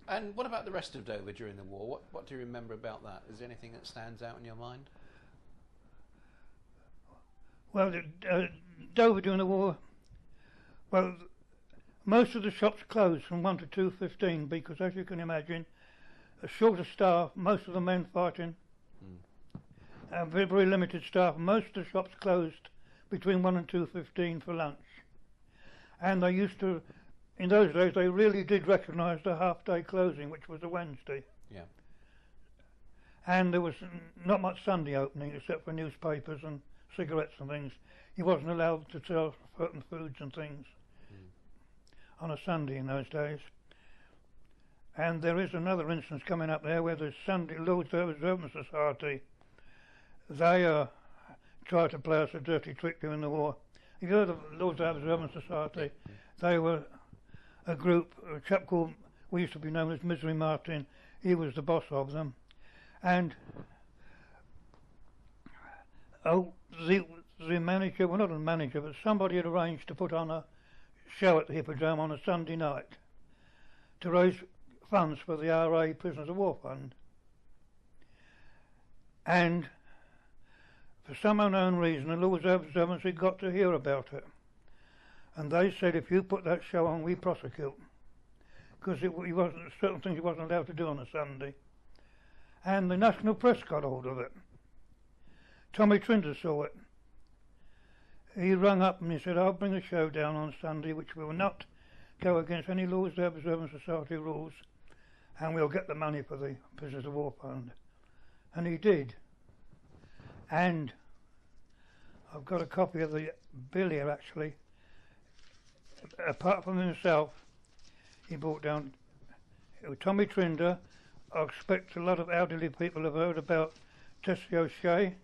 And what about the rest of Dover during the war? What do you remember about that? Is there anything that stands out in your mind? Well, Dover during the war, well, most of the shops closed from 1 to 2:15 because, as you can imagine, a shorter staff, most of the men fighting, very, very limited staff. Most of the shops closed between 1 and 2:15 for lunch. And they used to, in those days, they really did recognise the half-day closing, which was a Wednesday. Yeah. And there was not much Sunday opening except for newspapers and cigarettes and things. You wasn't allowed to sell certain foods and things on a Sunday in those days. And there is another instance coming up there where the Sunday Lord's Observance Society, they tried to play us a dirty trick during the war. If you heard of the Lord's Observance Society, they were a group, a chap called, we used to be known as Misery Martin, he was the boss of them. And the manager, well not a manager, but somebody had arranged to put on a show at the Hippodrome on a Sunday night to raise funds for the RA Prisoners of War Fund. And for some unknown reason, the Lord's Observance had got to hear about it. And they said, if you put that show on, we prosecute. Because certain things he wasn't allowed to do on a Sunday. And the national press got hold of it. Tommy Trinder saw it. He rung up and he said, I'll bring a show down on Sunday which will not go against any Lord's Observance Society rules, and we'll get the money for the Prisoners of War Fund. And he did. And I've got a copy of the bill here actually. Apart from himself, he brought down Tommy Trinder. I expect a lot of elderly people have heard about Tessie O'Shea.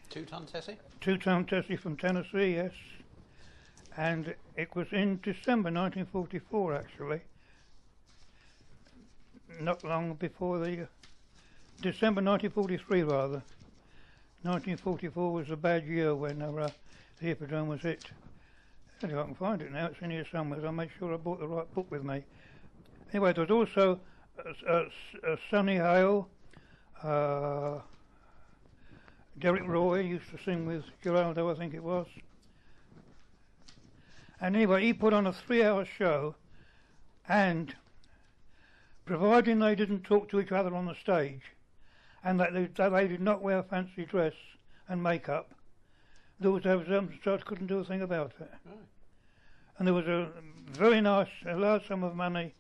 Two-ton Tessie? Two-ton Tessie from Tennessee, yes. And it was in December 1944 actually. Not long before the December 1943 rather. 1944 was a bad year when the Hippodrome was hit. Anyway, I can find it now, it's in here somewhere. I'll make sure I brought the right book with me. Anyway, there was also Sonny Hale, Derek Roy used to sing with Geraldo, I think it was. And anyway, he put on a 3-hour show, and providing they didn't talk to each other on the stage, and that they did not wear fancy dress and makeup, those Observance couldn't do a thing about it. Right. And there was a very nice, a large sum of money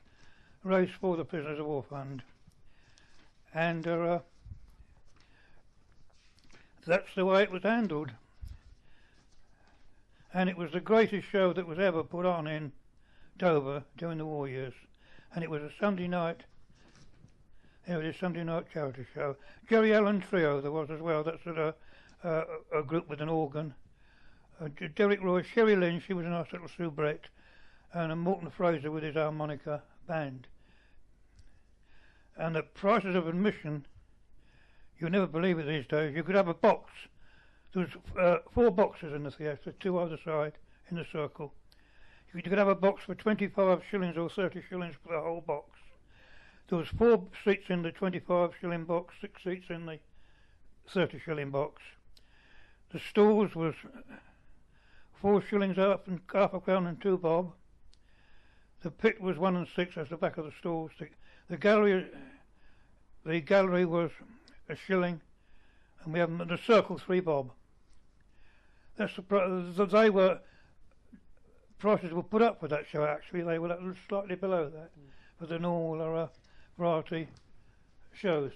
raised for the Prisoners of War Fund. And that's the way it was handled. And it was the greatest show that was ever put on in Dover during the war years. And it was a Sunday night, it was a Sunday night charity show. Jerry Allen Trio there was as well, that's a group with an organ. Derek Roy, Sherry Lynn, she was a nice little soubrette, and Morton Fraser with his harmonica band. And the prices of admission, you'll never believe it these days, you could have a box. There was 4 boxes in the theatre, 2 either side in the circle. You could have a box for 25 shillings or 30 shillings for the whole box. There was 4 seats in the 25 shilling box, 6 seats in the 30 shilling box. The stalls was 4 shillings up and half a crown and 2 bob. The pit was 1 and 6 as the back of the stalls. The gallery was a shilling, and we have the circle 3 bob. That's they were prices were put up for that show. Actually, they were slightly below that for the normal variety shows.